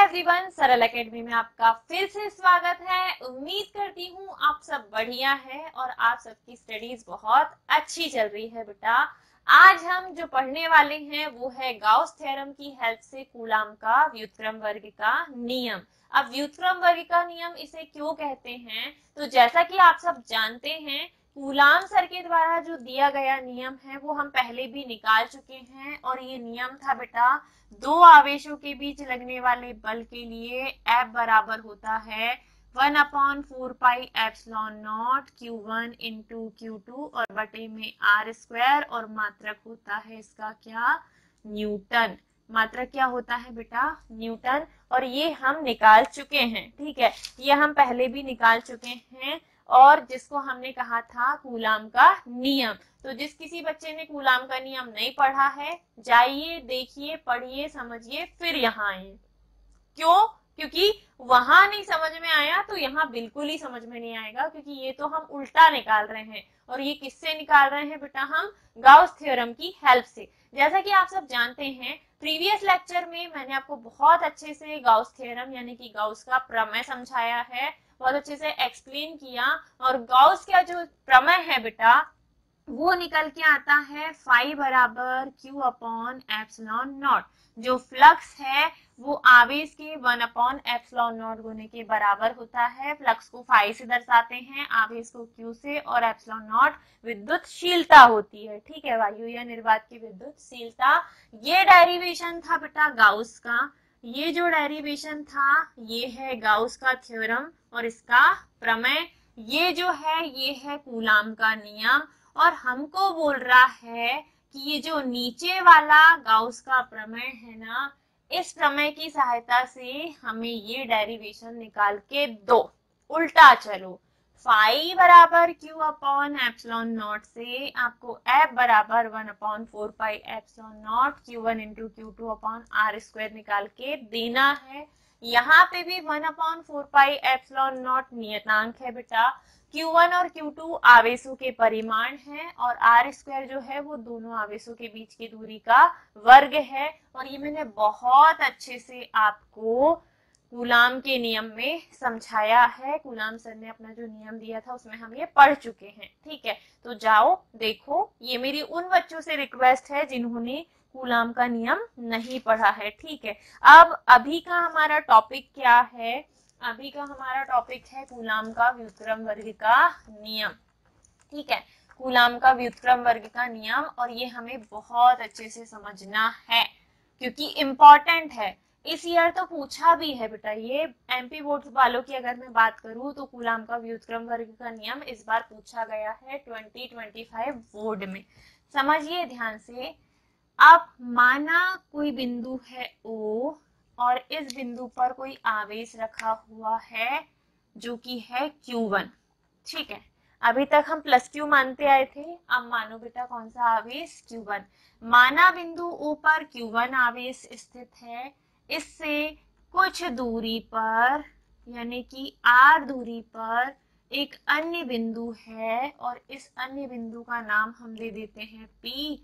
Everyone, सरल academy में आपका फिर से स्वागत है। उम्मीद करती हूँ आप सब बढ़िया है और आप सबकी स्टडीज बहुत अच्छी चल रही है। बेटा आज हम जो पढ़ने वाले हैं वो है गाउस थ्योरम की हेल्प से कूलाम का व्युत्क्रम वर्ग का नियम। अब व्युत्क्रम वर्ग का नियम इसे क्यों कहते हैं, तो जैसा कि आप सब जानते हैं कूलाम सर के द्वारा जो दिया गया नियम है वो हम पहले भी निकाल चुके हैं और ये नियम था बेटा दो आवेशों के बीच लगने वाले बल के लिए F बराबर होता है 1/4πε0 Q1 इंटू Q2 और बटे में R² और मात्रक होता है इसका क्या, न्यूटन। मात्रक क्या होता है बेटा, न्यूटन। और ये हम निकाल चुके हैं, ठीक है, ये हम पहले भी निकाल चुके हैं और जिसको हमने कहा था कूलाम का नियम। तो जिस किसी बच्चे ने कूलाम का नियम नहीं पढ़ा है जाइए देखिए पढ़िए समझिए फिर यहाँ आइए। क्यों? क्योंकि वहां नहीं समझ में आया तो यहाँ बिल्कुल ही समझ में नहीं आएगा, क्योंकि ये तो हम उल्टा निकाल रहे हैं और ये किससे निकाल रहे हैं बेटा, हम गाउस थ्योरम की हेल्प से। जैसा कि आप सब जानते हैं प्रीवियस लेक्चर में मैंने आपको बहुत अच्छे से गाउस थ्योरम यानी कि गाउस का प्रमेय समझाया है, बहुत अच्छे से एक्सप्लेन किया। और गाउस का जो प्रमेय है बेटा वो निकल के आता है फाई बराबर Q/ε0। जो फ्लक्स है वो आवेश के 1/ε0 गुने के बराबर होता है। फ्लक्स को फाई से दर्शाते हैं, आवेश को Q से, और ε0 विद्युतशीलता होती है, ठीक है, वायु या निर्वात की विद्युतशीलता। ये डेरिवेशन था बेटा गाउस का, ये जो डेरिवेशन था ये है गाउस का थ्योरम और इसका प्रमेय। ये जो है ये है कूलाम का नियम और हमको बोल रहा है कि ये जो नीचे वाला गाउस का प्रमेय है ना, इस प्रमेय की सहायता से हमें ये डेरिवेशन निकाल के दो। उल्टा चलो, फाई बराबर Q/ε0 से आपको F बराबर 1/4πε0 Q1 इंटू Q2/R² निकाल के देना है। यहाँ पे भी 1/4πε0 नियतांक है बेटा, Q1 और Q2 आवेशों के परिमाण हैं और R² जो है वो दोनों आवेशों के बीच की दूरी का वर्ग है। और ये मैंने बहुत अच्छे से आपको कूलाम के नियम में समझाया है। कूलाम सर ने अपना जो नियम दिया था उसमें हम ये पढ़ चुके हैं, ठीक है। तो जाओ देखो, ये मेरी उन बच्चों से रिक्वेस्ट है जिन्होंने कूलाम का नियम नहीं पढ़ा है, ठीक है। अब अभी का हमारा टॉपिक क्या है, अभी का हमारा टॉपिक है कूलाम का व्युत्क्रम वर्ग का नियम, ठीक है, कूलाम का व्युत्क्रम वर्ग का नियम। और ये हमें बहुत अच्छे से समझना है क्योंकि इम्पोर्टेंट है। इस ईयर तो पूछा भी है बेटा, ये एमपी बोर्ड वालों की अगर मैं बात करूं तो कूलाम का व्युत्क्रम वर्ग का नियम इस बार पूछा गया है 2025 बोर्ड में। समझिए ध्यान से। अब माना कोई बिंदु है O और इस बिंदु पर कोई आवेश रखा हुआ है जो कि है Q1, ठीक है। अभी तक हम +Q मानते आए थे, अब मानो बेटा कौन सा आवेश, Q1। माना बिंदु O पर Q1 आवेश स्थित है, इससे कुछ दूरी पर यानी कि R दूरी पर एक अन्य बिंदु है और इस अन्य बिंदु का नाम हम दे देते हैं P,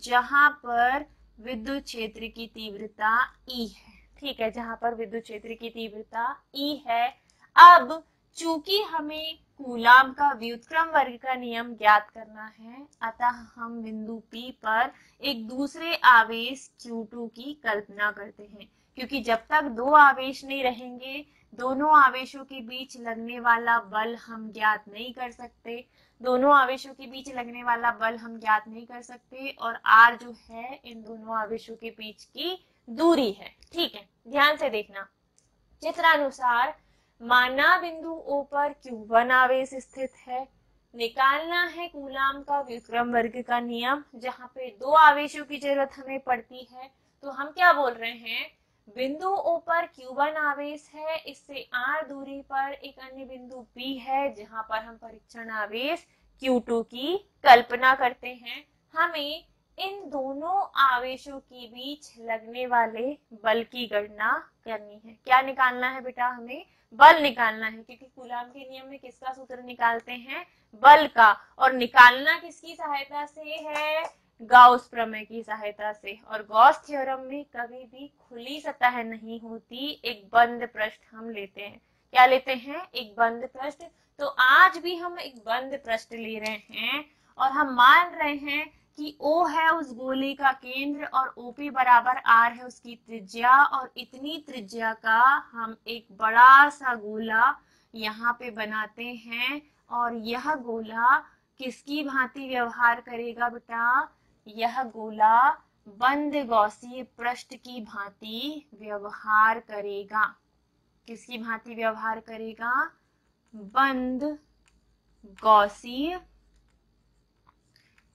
जहां पर विद्युत क्षेत्र की तीव्रता E है, ठीक है, जहां पर विद्युत क्षेत्र की तीव्रता E है। अब चूंकि हमें कूलाम का व्युत्क्रम वर्ग का नियम ज्ञात करना है, अतः हम बिंदु P पर एक दूसरे आवेश Q2 की कल्पना करते हैं, क्योंकि जब तक दो आवेश नहीं रहेंगे दोनों आवेशों के बीच लगने वाला बल हम ज्ञात नहीं कर सकते, दोनों आवेशों के बीच लगने वाला बल हम ज्ञात नहीं कर सकते। और R जो है इन दोनों आवेशों के बीच की दूरी है, ठीक है। ध्यान से देखना, चित्रानुसार माना बिंदु O पर Q1 आवेश स्थित है, निकालना है कूलाम का व्युत्क्रम वर्ग का नियम, जहां पे दो आवेशों की जरूरत हमें पड़ती है। तो हम क्या बोल रहे हैं, बिंदु O पर Q1 आवेश है, इससे R दूरी पर एक अन्य बिंदु P है जहां पर हम परीक्षण आवेश Q2 की कल्पना करते हैं। हमें इन दोनों आवेशों के बीच लगने वाले बल की गणना करनी है। क्या निकालना है बेटा, हमें बल निकालना है, क्योंकि कूलाम के नियम में किसका सूत्र निकालते हैं, बल का। और निकालना किसकी सहायता से है, गाउस प्रमेय की सहायता से। और गॉस थ्योरम में कभी भी खुली सतह नहीं होती, एक बंद पृष्ठ हम लेते हैं। क्या लेते हैं? एक बंद पृष्ठ। तो आज भी हम एक बंद पृष्ठ ले रहे हैं और हम मान रहे हैं कि O है उस गोले का केंद्र और OP बराबर R है उसकी त्रिज्या, और इतनी त्रिज्या का हम एक बड़ा सा गोला यहाँ पे बनाते हैं। और यह गोला किसकी भांति व्यवहार करेगा बेटा? यह गोला बंद गॉसीय पृष्ठ की भांति व्यवहार करेगा। किसकी भांति व्यवहार करेगा? बंद गॉसीय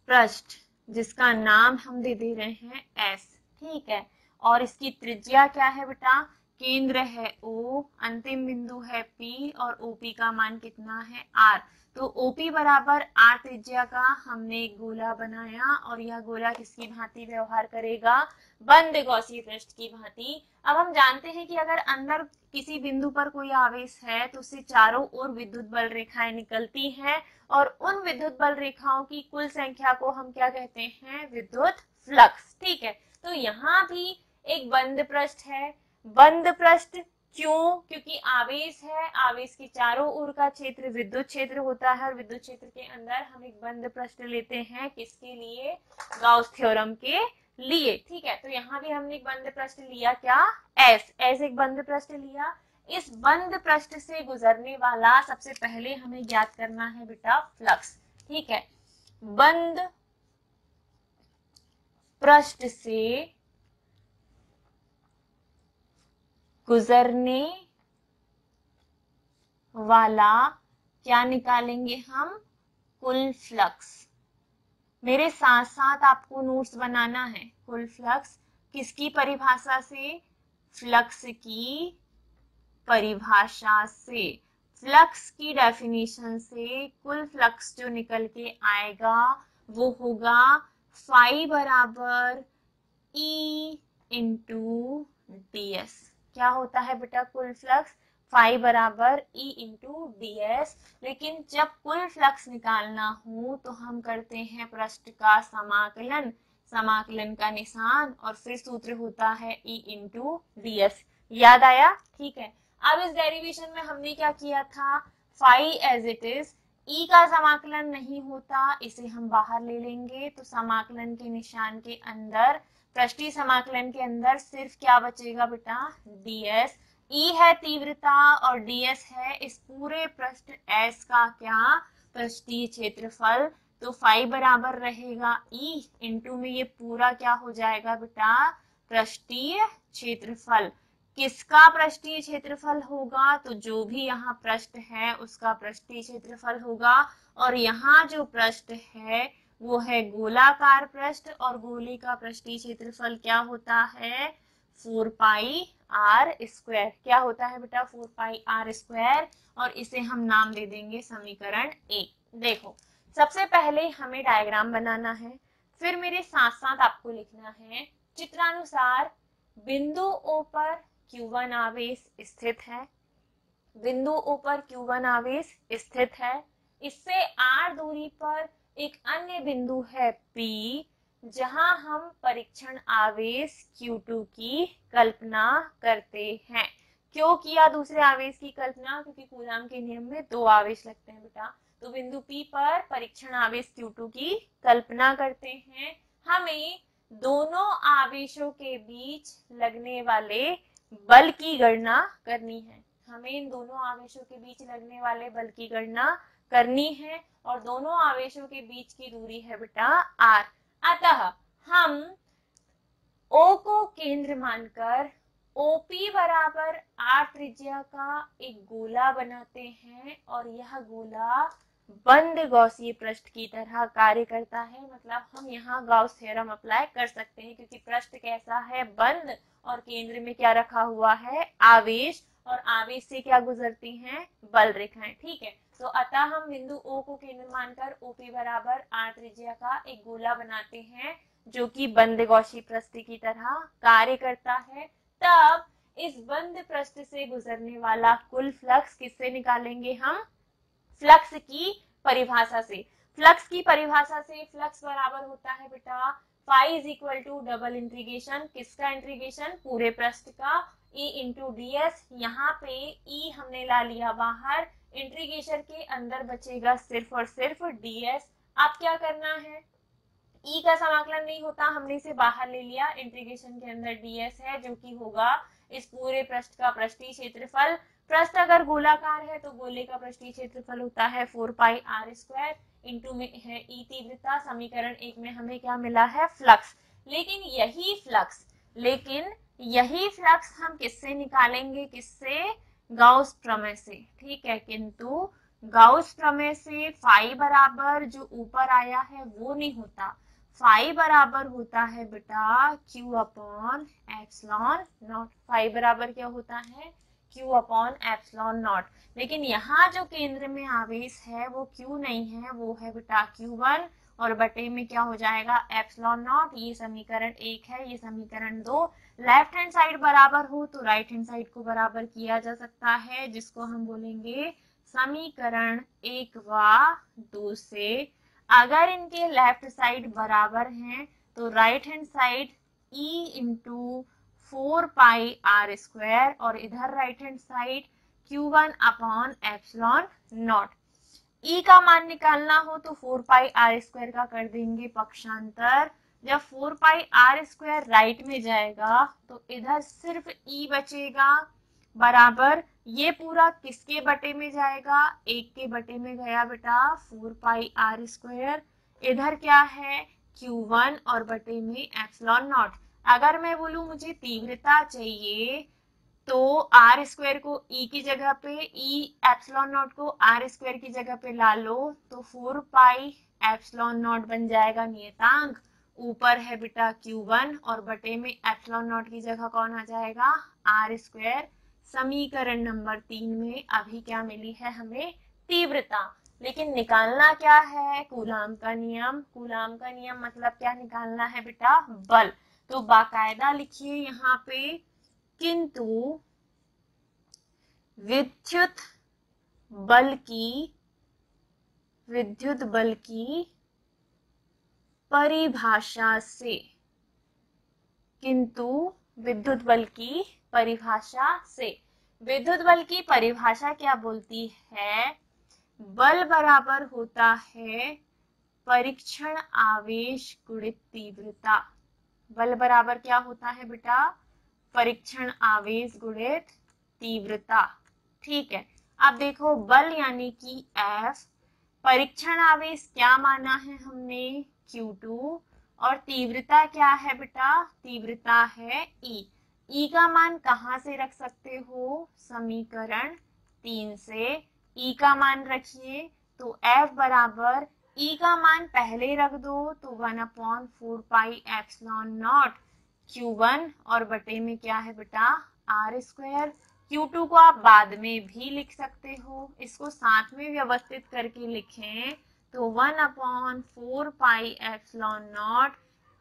पृष्ठ, जिसका नाम हम दे रहे हैं S। ठीक है, और इसकी त्रिज्या क्या है बेटा? केंद्र है O, अंतिम बिंदु है P और OP का मान कितना है? R। तो OP बराबर R त्रिज्या का हमने एक गोला बनाया और यह गोला किसकी भांति व्यवहार करेगा? बंद गॉसीय पृष्ठ की भांति। अब हम जानते हैं कि अगर अंदर किसी बिंदु पर कोई आवेश है तो उससे चारों ओर विद्युत बल रेखाएं निकलती हैं, और उन विद्युत बल रेखाओं की कुल संख्या को हम क्या कहते हैं? विद्युत फ्लक्स। ठीक है, तो यहाँ भी एक बंद पृष्ठ है। बंद पृष्ठ क्यों? क्योंकि आवेश है, आवेश के चारों ओर का क्षेत्र विद्युत क्षेत्र होता है, और विद्युत क्षेत्र के अंदर हम एक बंद पृष्ठ लेते हैं। किसके लिए? गाउस थ्योरम के लिए। ठीक है, तो यहाँ भी हमने एक बंद पृष्ठ लिया, क्या? S एक बंद पृष्ठ लिया। इस बंद पृष्ठ से गुजरने वाला सबसे पहले हमें ज्ञात करना है बेटा फ्लक्स। ठीक है, बंद पृष्ठ से गुजरने वाला क्या निकालेंगे हम? कुल फ्लक्स। मेरे साथ साथ आपको नोट्स बनाना है। कुल फ्लक्स किसकी परिभाषा से? फ्लक्स की परिभाषा से, फ्लक्स की डेफिनेशन से कुल फ्लक्स जो निकल के आएगा वो होगा फाई बराबर E इंटू ds। क्या होता है बेटा कुल फ्लक्स? फाई बराबर E इंटू ds। लेकिन जब कुल फ्लक्स निकालना हो तो हम करते हैं पृष्ठ का समाकलन, समाकलन का निशान, और फिर सूत्र होता है E इंटू ds। याद आया? ठीक है, अब इस डेरिवेशन में हमने क्या किया था? Phi as it is, E का समाकलन नहीं होता, इसे हम बाहर ले लेंगे। तो समाकलन के निशान के अंदर, पृष्ठीय समाकलन के अंदर सिर्फ क्या बचेगा बेटा? ds। E है तीव्रता और ds है इस पूरे पृष्ठ S का क्या? पृष्ठीय क्षेत्रफल। तो फाई बराबर रहेगा E इंटू में ये पूरा क्या हो जाएगा बेटा? पृष्ठीय क्षेत्रफल। किसका पृष्ठीय क्षेत्रफल होगा? तो जो भी यहाँ पृष्ठ है उसका पृष्ठीय क्षेत्रफल होगा। और यहाँ जो पृष्ठ है वो है गोलाकार पृष्ठ, और गोले का पृष्ठीय क्षेत्रफल क्या होता है? 4 पाई आर स्क्वायर। क्या होता है बेटा? 4 पाई आर स्क्वायर। और इसे हम नाम दे देंगे समीकरण 1। देखो, सबसे पहले हमें डायग्राम बनाना है, फिर मेरे साथ साथ आपको लिखना है चित्रानुसार बिंदु O पर Q1 आवेश स्थित है। बिंदु O पर Q1 आवेश स्थित है। इससे r दूरी पर एक अन्य बिंदु है P, जहां हम परीक्षण आवेश Q2 की कल्पना करते हैं। क्यों किया दूसरे आवेश की कल्पना? क्योंकि कूलॉम के नियम में 2 आवेश लगते हैं बेटा। तो बिंदु P पर परीक्षण आवेश Q2 की कल्पना करते हैं। हमें दोनों आवेशों के बीच लगने वाले बल की गणना करनी है। हमें इन दोनों आवेशों के बीच लगने वाले बल की गणना करनी है, और दोनों आवेशों के बीच की दूरी है बेटा r। अतः हम O को केंद्र मानकर OP बराबर r त्रिज्या का एक गोला बनाते हैं, और यह गोला बंद गॉसीय पृष्ठ की तरह कार्य करता है। मतलब हम यहाँ गाउस थ्योरम अप्लाई कर सकते हैं, क्योंकि पृष्ठ कैसा है? बंद, और केंद्र में क्या रखा हुआ है? आवेश, और आवेश से क्या गुजरती हैं? बल रेखाएं। ठीक है, तो अतः हम बिंदु O को केंद्र मानकर OP बराबर r त्रिज्या का एक गोला बनाते हैं जो कि बंद गॉसीय पृष्ठ की तरह कार्य करता है। तब इस बंद पृष्ठ से गुजरने वाला कुल फ्लक्स किससे निकालेंगे हम? फ्लक्स की परिभाषा से। फ्लक्स की परिभाषा से फ्लक्स बराबर होता है बेटा phi is equal to double integration, किसका इंटीग्रेशन, पूरे पृष्ठ का, ई इंटू डी एस। यहाँ पे ई हमने ला लिया बाहर, इंटीग्रेशन के अंदर बचेगा सिर्फ और सिर्फ डी एस। अब क्या करना है, ई का समाकलन नहीं होता, हमने इसे बाहर ले लिया, इंटीग्रेशन के अंदर ds है जो कि होगा इस पूरे पृष्ठ का पृष्ठीय क्षेत्रफल। पृष्ठ अगर गोलाकार है तो गोले का पृष्ठीय क्षेत्रफल होता है 4 पाई आर स्क्वायर, इंटू में है ई तीव्रता। समीकरण 1 में हमें क्या मिला है, फ्लक्स। लेकिन यही फ्लक्स हम किससे निकालेंगे, किससे, गाउस प्रमेय से, ठीक है। किंतु गाउस प्रमेय से फाई बराबर जो ऊपर आया है वो नहीं होता, फाई बराबर होता है बेटा Q upon epsilon naught. Phi बराबर क्या होता है, Q अपॉन एप्सिलॉन नॉट। लेकिन यहाँ जो केंद्र में आवेश है वो Q नहीं है, वो है बेटा Q1 और बटे में क्या हो जाएगा एप्सिलॉन नॉट। ये समीकरण 1 है, ये समीकरण 2। लेफ्ट हैंड साइड बराबर हो तो राइट हैंड साइड को बराबर किया जा सकता है, जिसको हम बोलेंगे समीकरण 1 व 2 से। अगर इनके लेफ्ट साइड बराबर हैं तो right hand side E into 4 pi r square और इधर right hand side Q1 upon epsilon naught. E का मान निकालना हो तो 4 पाई आर स्क्वायर का कर देंगे पक्षांतर। जब 4 पाई आर स्क्वायर राइट में जाएगा तो इधर सिर्फ E बचेगा बराबर, ये पूरा किसके बटे में जाएगा, 1 के बटे में गया बेटा 4 पाई आर स्क्वायर। इधर क्या है Q1 और बटे में एप्सिलॉन नॉट। अगर मैं बोलूं मुझे तीव्रता चाहिए तो आर स्क्वायर को E की जगह पे, E एप्सिलॉन नॉट को आर स्क्वायर की जगह पे ला लो तो 4 पाई एप्सिलॉन नॉट बन जाएगा नियतांक। ऊपर है बेटा Q1 और बटे में एप्सिलॉन नॉट की जगह कौन आ जाएगा, आर स्क्वायर। समीकरण नंबर 3 में अभी क्या मिली है हमें, तीव्रता। लेकिन निकालना क्या है, कूलाम का नियम। कूलाम का नियम मतलब क्या निकालना है बेटा, बल। तो बाकायदा लिखिए यहाँ पे, किंतु विद्युत बल की परिभाषा से, किंतु विद्युत बल की परिभाषा से। विद्युत बल की परिभाषा क्या बोलती है, बल बराबर होता है परीक्षण आवेश गुणित तीव्रता। बल बराबर क्या होता है बेटा, परीक्षण आवेश गुणित तीव्रता, ठीक है। अब देखो बल यानी कि F, परीक्षण आवेश क्या माना है हमने Q2 और तीव्रता क्या है बेटा, तीव्रता है E। E का मान कहाँ से रख सकते हो, समीकरण 3 से। E का मान रखिए तो F बराबर, E का मान पहले रख दो तो 1/4 पाई एप्सिलॉन नॉट Q1 और बटे में क्या है बेटा आर स्क्वायर। Q2 को आप बाद में भी लिख सकते हो, इसको साथ में व्यवस्थित करके लिखें तो 1/4 पाई एप्सिलॉन नॉट,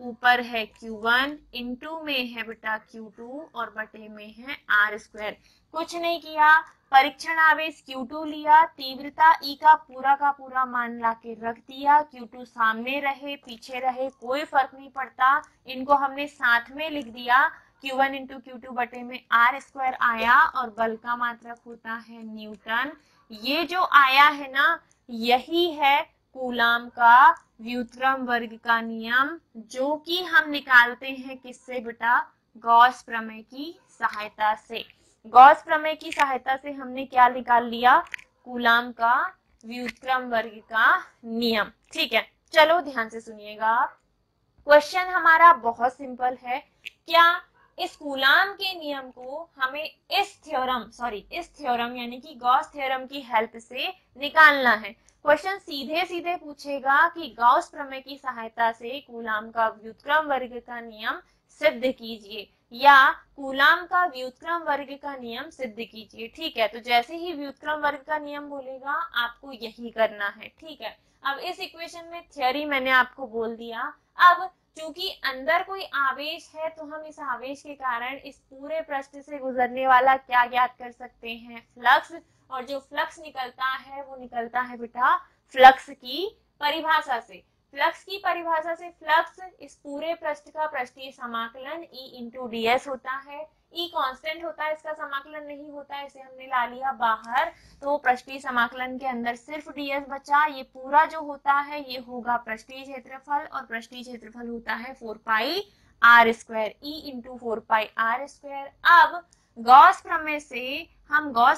ऊपर है Q1 इंटू में है बेटा Q2 और बटे में है आर स्क्वायर। कुछ नहीं किया, परीक्षण आवेश Q2 लिया, तीव्रता E का पूरा मान लाके रख दिया। Q2 सामने रहे पीछे रहे कोई फर्क नहीं पड़ता, इनको हमने साथ में लिख दिया। Q1 इंटू Q2 बटे में आर स्क्वायर आया और बल का मात्रक होता है न्यूटन। ये जो आया है ना, यही है कूलाम का व्युत्क्रम वर्ग का नियम, जो कि हम निकालते हैं किससे बेटा, गॉस प्रमेय की सहायता से। गॉस प्रमेय की सहायता से हमने क्या निकाल लिया, कूलाम का व्युत्क्रम वर्ग का नियम, ठीक है। चलो ध्यान से सुनिएगा, क्वेश्चन हमारा बहुत सिंपल है। क्या इस कूलाम के नियम को हमें इस थ्योरम यानी कि गॉस थ्योरम की हेल्प से निकालना है। क्वेश्चन सीधे सीधे पूछेगा कि गॉस प्रमेय की सहायता से कूलाम का व्युत्क्रम वर्ग का नियम सिद्ध कीजिए या कूलाम का व्युत्क्रम वर्ग का नियम सिद्ध कीजिए, ठीक है। तो जैसे ही व्युत्क्रम वर्ग का नियम बोलेगा आपको यही करना है, ठीक है। अब इस इक्वेशन में थ्योरी मैंने आपको बोल दिया। अब क्योंकि अंदर कोई आवेश है तो हम इस आवेश के कारण इस पूरे पृष्ठ से गुजरने वाला क्या ज्ञात कर सकते हैं, फ्लक्स। और जो फ्लक्स निकलता है वो निकलता है बेटा फ्लक्स की परिभाषा से, फ्लक्स की परिभाषा से फ्लक्स इस पूरे पृष्ठ का पृष्ठीय समाकलन E इंटू ds होता है। E कांस्टेंट होता है, इसका समाकलन नहीं होता है, इसे हमने ला लिया बाहर, तो पृष्ठीय समाकलन के अंदर सिर्फ ds बचा। ये पूरा जो होता है ये होगा पृष्ठीय क्षेत्रफल, और पृष्ठीय क्षेत्रफल होता है 4 पाई r स्क्वायर, E इंटू 4 पाई r स्क्वायर। अब गॉस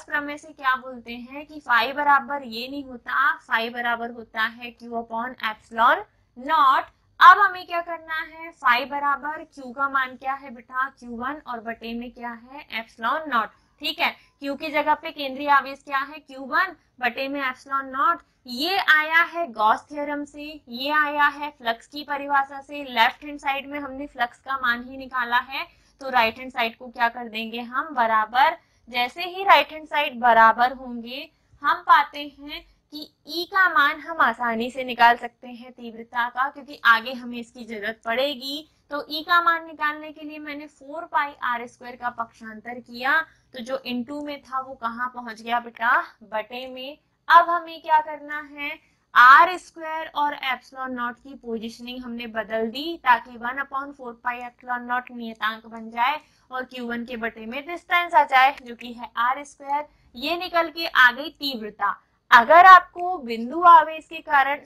प्रमेय से क्या बोलते हैं कि फाई बराबर ये नहीं होता, फाई बराबर होता है Q अपॉन एप्सिलॉन नॉट। अब हमें क्या करना है, फाई बराबर Q का मान क्या है बेटा, Q1 और बटे में क्या है एप्सिलॉन नॉट। ठीक है, Q की जगह पे केंद्रीय आवेश क्या है Q1 बटे में एप्सिलॉन नॉट। ये आया है गॉस थ्योरम से, ये आया है फ्लक्स की परिभाषा से। लेफ्ट हैंड साइड में हमने फ्लक्स का मान ही निकाला है, तो राइट हैंड साइड को क्या कर देंगे हम बराबर। जैसे ही राइट हैंड साइड बराबर होंगे हम पाते हैं कि E का मान हम आसानी से निकाल सकते हैं तीव्रता का, क्योंकि आगे हमें इसकी जरूरत पड़ेगी। तो E का मान निकालने के लिए मैंने 4 पाई r स्क्वायर का पक्षांतर किया, तो जो इनटू में था वो कहाँ पहुंच गया बेटा, बटे में। अब हमें क्या करना है, आर स्क्वायर और एप्सिलॉन नॉट की पोजीशनिंग हमने बदल दी, ताकि 1/4 पाई एप्सिलॉन नॉट नियतांक बन जाए और Q1 के बटे में डिस्टेंस आ जाए, जो कि है आर स्क्वायर। ये निकल के आ गई तीव्रता। अगर आपको बिंदु आवेश के कारण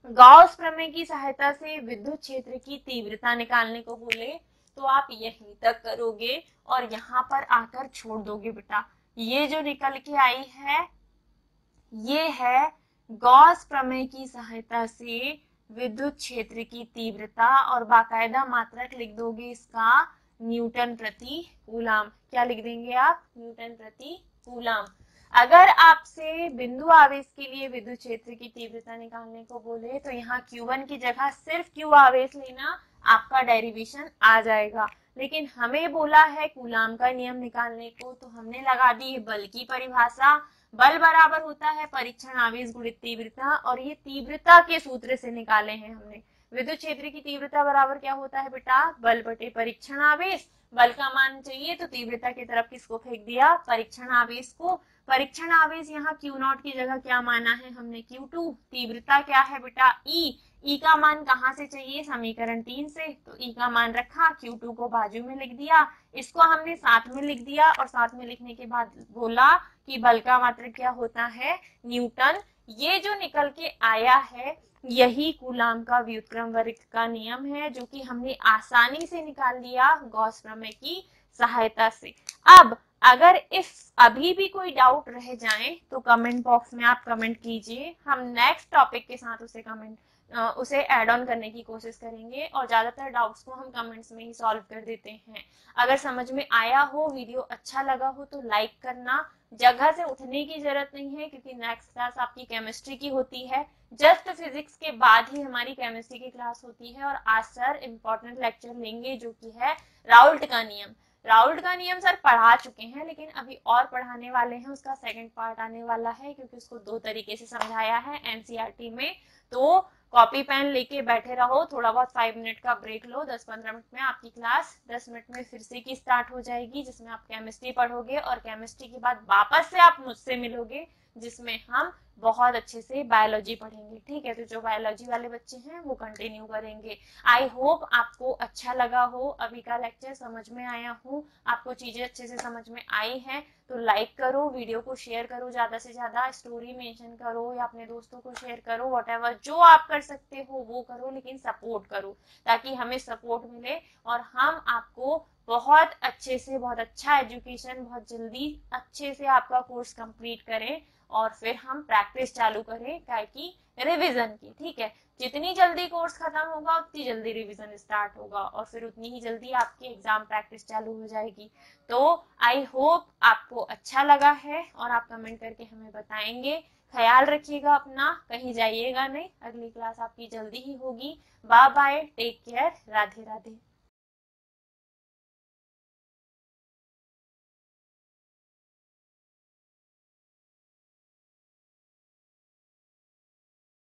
गॉस प्रमेय की सहायता से विद्युत क्षेत्र की तीव्रता निकालने को बोले, तो आप यहीं तक करोगे और यहाँ पर आकर छोड़ दोगे बेटा। ये जो निकल के आई है ये है गॉस प्रमेय की सहायता से विद्युत क्षेत्र की तीव्रता, और बाकायदा मात्रक लिख दोगे इसका न्यूटन प्रति कूलाम। क्या लिख देंगे आप, न्यूटन प्रति कूलाम। अगर आपसे बिंदु आवेश के लिए विद्युत क्षेत्र की तीव्रता निकालने को बोले, तो यहाँ Q1 की जगह सिर्फ Q आवेश लेना, आपका डेरिवेशन आ जाएगा। लेकिन हमें बोला है कूलाम का नियम निकालने को, तो हमने लगा दी बल की परिभाषा। बल बराबर होता है परीक्षण आवेश गुणित तीव्रता, और ये तीव्रता के सूत्र से निकाले हैं हमने। विद्युत क्षेत्र की तीव्रता बराबर क्या होता है बेटा, बल बटे परीक्षण आवेश। बल का मान चाहिए तो तीव्रता की तरफ किसको फेंक दिया, परीक्षण आवेश को। परीक्षण आवेश यहाँ Q0 की जगह क्या माना है हमने, Q2। तीव्रता क्या है बेटा, E। E का मान कहाँ से चाहिए, समीकरण 3 से, तो E का मान रखा, Q2 को बाजू में लिख दिया, इसको हमने साथ में लिख दिया, और साथ में लिखने के बाद बोला कि बल का मात्रक क्या होता है, न्यूटन। ये जो निकल के आया है यही कूलाम का व्युत्क्रम वर्ग का नियम है, जो कि हमने आसानी से निकाल लिया गॉस प्रमेय की सहायता से। अब अगर इफ अभी भी कोई डाउट रह जाए तो कमेंट बॉक्स में आप कमेंट कीजिए, हम नेक्स्ट टॉपिक के साथ उसे ऐड ऑन करने की कोशिश करेंगे, और ज्यादातर डाउट्स को हम कमेंट्स में ही सॉल्व कर देते हैं। अगर समझ में आया हो, वीडियो अच्छा लगा हो, तो लाइक करना। जगह से उठने की जरूरत नहीं है, क्योंकि नेक्स्ट क्लास आपकी केमिस्ट्री की होती है। जस्ट फिजिक्स के बाद ही हमारी केमिस्ट्री की क्लास होती है, और आज सर इम्पोर्टेंट लेक्चर लेंगे, जो कि है राउल्ट का नियम। राउल्ट का नियम सर पढ़ा चुके हैं, लेकिन अभी और पढ़ाने वाले हैं, उसका सेकंड पार्ट आने वाला है, क्योंकि उसको 2 तरीके से समझाया है एनसीईआरटी में। तो कॉपी पेन लेके बैठे रहो, थोड़ा बहुत 5 मिनट का ब्रेक लो, 10-15 मिनट में आपकी क्लास 10 मिनट में फिर से की स्टार्ट हो जाएगी, जिसमें आप केमिस्ट्री पढ़ोगे, और केमिस्ट्री के बाद वापस से आप मुझसे मिलोगे, जिसमें हम बहुत अच्छे से बायोलॉजी पढ़ेंगे। ठीक है, तो जो बायोलॉजी वाले बच्चे हैं वो कंटिन्यू करेंगे। आई होप आपको अच्छा लगा हो, अभी का लेक्चर समझ में आया हो, आपको चीजें अच्छे से समझ में आई हैं, तो लाइक करो, वीडियो को शेयर करो, ज्यादा से ज्यादा स्टोरी मेंशन करो, या अपने दोस्तों को शेयर करो, व्हाटएवर जो आप कर सकते हो वो करो, लेकिन सपोर्ट करो, ताकि हमें सपोर्ट मिले और हम आपको बहुत अच्छे से, बहुत अच्छा एजुकेशन बहुत जल्दी अच्छे से आपका कोर्स कंप्लीट करें, और फिर हम प्रैक्टिस चालू करें ताकि रिवीजन की। ठीक है, जितनी जल्दी कोर्स खत्म होगा उतनी जल्दी रिवीजन स्टार्ट होगा, और फिर उतनी ही जल्दी आपकी एग्जाम प्रैक्टिस चालू हो जाएगी। तो आई होप आपको अच्छा लगा है, और आप कमेंट करके हमें बताएंगे। ख्याल रखिएगा अपना, कहीं जाइएगा नहीं, अगली क्लास आपकी जल्दी ही होगी। Bye bye, take care, Radhe Radhe.